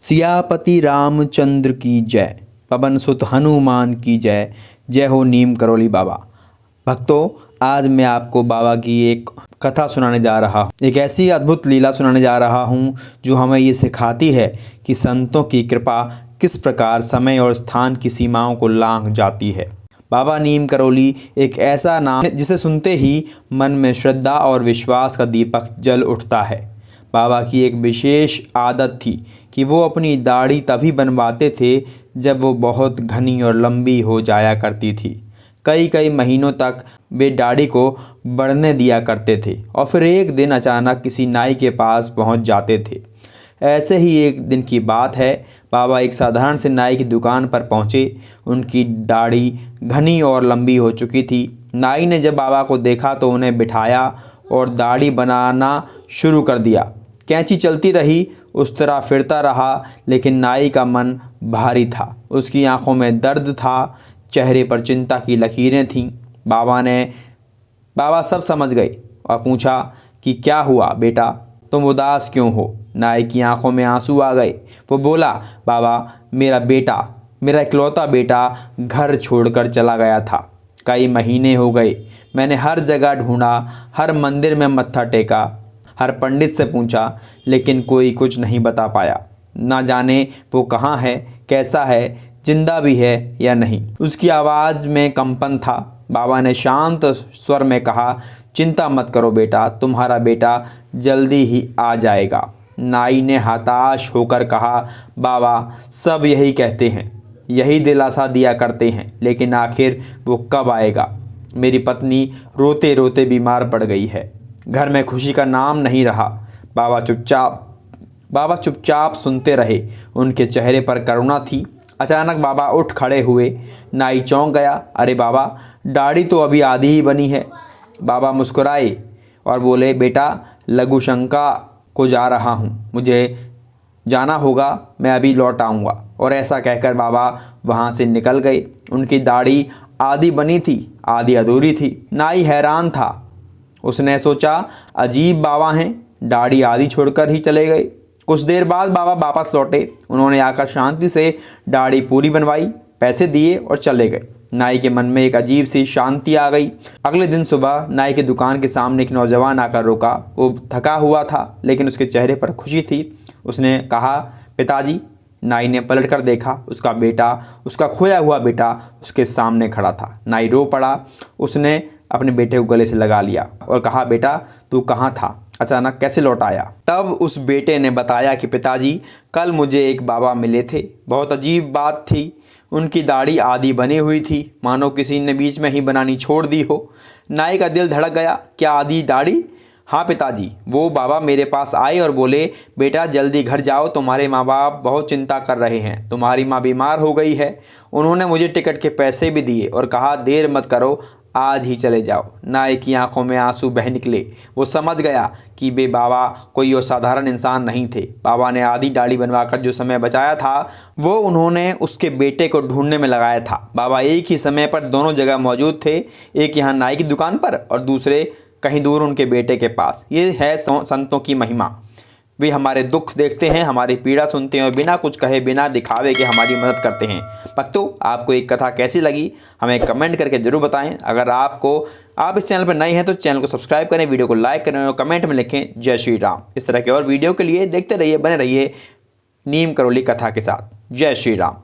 सियापति रामचंद्र की जय, पवन सुत हनुमान की जय। जय हो नीम करौली बाबा। भक्तों, आज मैं आपको बाबा की एक कथा सुनाने जा रहा हूँ। एक ऐसी अद्भुत लीला सुनाने जा रहा हूँ जो हमें ये सिखाती है कि संतों की कृपा किस प्रकार समय और स्थान की सीमाओं को लांघ जाती है। बाबा नीम करौली एक ऐसा नाम है जिसे सुनते ही मन में श्रद्धा और विश्वास का दीपक जल उठता है। बाबा की एक विशेष आदत थी कि वो अपनी दाढ़ी तभी बनवाते थे जब वो बहुत घनी और लंबी हो जाया करती थी। कई कई महीनों तक वे दाढ़ी को बढ़ने दिया करते थे और फिर एक दिन अचानक किसी नाई के पास पहुंच जाते थे। ऐसे ही एक दिन की बात है, बाबा एक साधारण से नाई की दुकान पर पहुंचे। उनकी दाढ़ी घनी और लंबी हो चुकी थी। नाई ने जब बाबा को देखा तो उन्हें बिठाया और दाढ़ी बनाना शुरू कर दिया। कैंची चलती रही, उस तरह फिरता रहा, लेकिन नाई का मन भारी था। उसकी आंखों में दर्द था, चेहरे पर चिंता की लकीरें थीं। बाबा सब समझ गए और पूछा कि क्या हुआ बेटा, तुम उदास क्यों हो। नाई की आंखों में आंसू आ गए। वो बोला, बाबा मेरा इकलौता बेटा घर छोड़कर चला गया था। कई महीने हो गए, मैंने हर जगह ढूंढा, हर मंदिर में मत्था टेका, हर पंडित से पूछा, लेकिन कोई कुछ नहीं बता पाया। ना जाने वो कहाँ है, कैसा है, जिंदा भी है या नहीं। उसकी आवाज़ में कंपन था। बाबा ने शांत स्वर में कहा, चिंता मत करो बेटा, तुम्हारा बेटा जल्दी ही आ जाएगा। नाई ने हताश होकर कहा, बाबा सब यही कहते हैं, यही दिलासा दिया करते हैं, लेकिन आखिर वो कब आएगा। मेरी पत्नी रोते रोते बीमार पड़ गई है, घर में खुशी का नाम नहीं रहा। बाबा चुपचाप सुनते रहे। उनके चेहरे पर करुणा थी। अचानक बाबा उठ खड़े हुए। नाई चौंक गया। अरे बाबा, दाढ़ी तो अभी आधी ही बनी है। बाबा मुस्कुराए और बोले, बेटा लघु शंका को जा रहा हूँ, मुझे जाना होगा, मैं अभी लौट आऊँगा। और ऐसा कहकर बाबा वहाँ से निकल गए। उनकी दाढ़ी आधी बनी थी, आधी अधूरी थी। नाई हैरान था। उसने सोचा, अजीब बाबा हैं, दाढ़ी आधी छोड़कर ही चले गए। कुछ देर बाद बाबा वापस लौटे। उन्होंने आकर शांति से दाढ़ी पूरी बनवाई, पैसे दिए और चले गए। नाई के मन में एक अजीब सी शांति आ गई। अगले दिन सुबह नाई की दुकान के सामने एक नौजवान आकर रुका। वो थका हुआ था, लेकिन उसके चेहरे पर खुशी थी। उसने कहा, पिताजी। नाई ने पलट कर देखा। उसका बेटा, उसका खोया हुआ बेटा उसके सामने खड़ा था। नाई रो पड़ा। उसने अपने बेटे को गले से लगा लिया और कहा, बेटा तू कहाँ था, अचानक कैसे लौट आया। तब उस बेटे ने बताया कि पिताजी, कल मुझे एक बाबा मिले थे। बहुत अजीब बात थी, उनकी दाढ़ी आधी बनी हुई थी, मानो किसी ने बीच में ही बनानी छोड़ दी हो। नाई का दिल धड़क गया। क्या आधी दाढ़ी? हाँ पिताजी, वो बाबा मेरे पास आए और बोले, बेटा जल्दी घर जाओ, तुम्हारे माँ बाप बहुत चिंता कर रहे हैं, तुम्हारी माँ बीमार हो गई है। उन्होंने मुझे टिकट के पैसे भी दिए और कहा, देर मत करो, आज ही चले जाओ। नाई की आंखों में आंसू बह निकले। वो समझ गया कि वे बाबा कोई असाधारण इंसान नहीं थे। बाबा ने आधी दाढ़ी बनवाकर जो समय बचाया था वो उन्होंने उसके बेटे को ढूंढने में लगाया था। बाबा एक ही समय पर दोनों जगह मौजूद थे, एक यहाँ नाई की दुकान पर और दूसरे कहीं दूर उनके बेटे के पास। ये है संतों की महिमा। वे हमारे दुख देखते हैं, हमारी पीड़ा सुनते हैं और बिना कुछ कहे, बिना दिखावे के हमारी मदद करते हैं। भक्तों, आपको एक कथा कैसी लगी हमें कमेंट करके ज़रूर बताएं। अगर आप इस चैनल पर नए हैं तो चैनल को सब्सक्राइब करें, वीडियो को लाइक करें और कमेंट में लिखें जय श्री राम। इस तरह के और वीडियो के लिए देखते रहिए, बने रहिए नीम करौली कथा के साथ। जय श्री राम।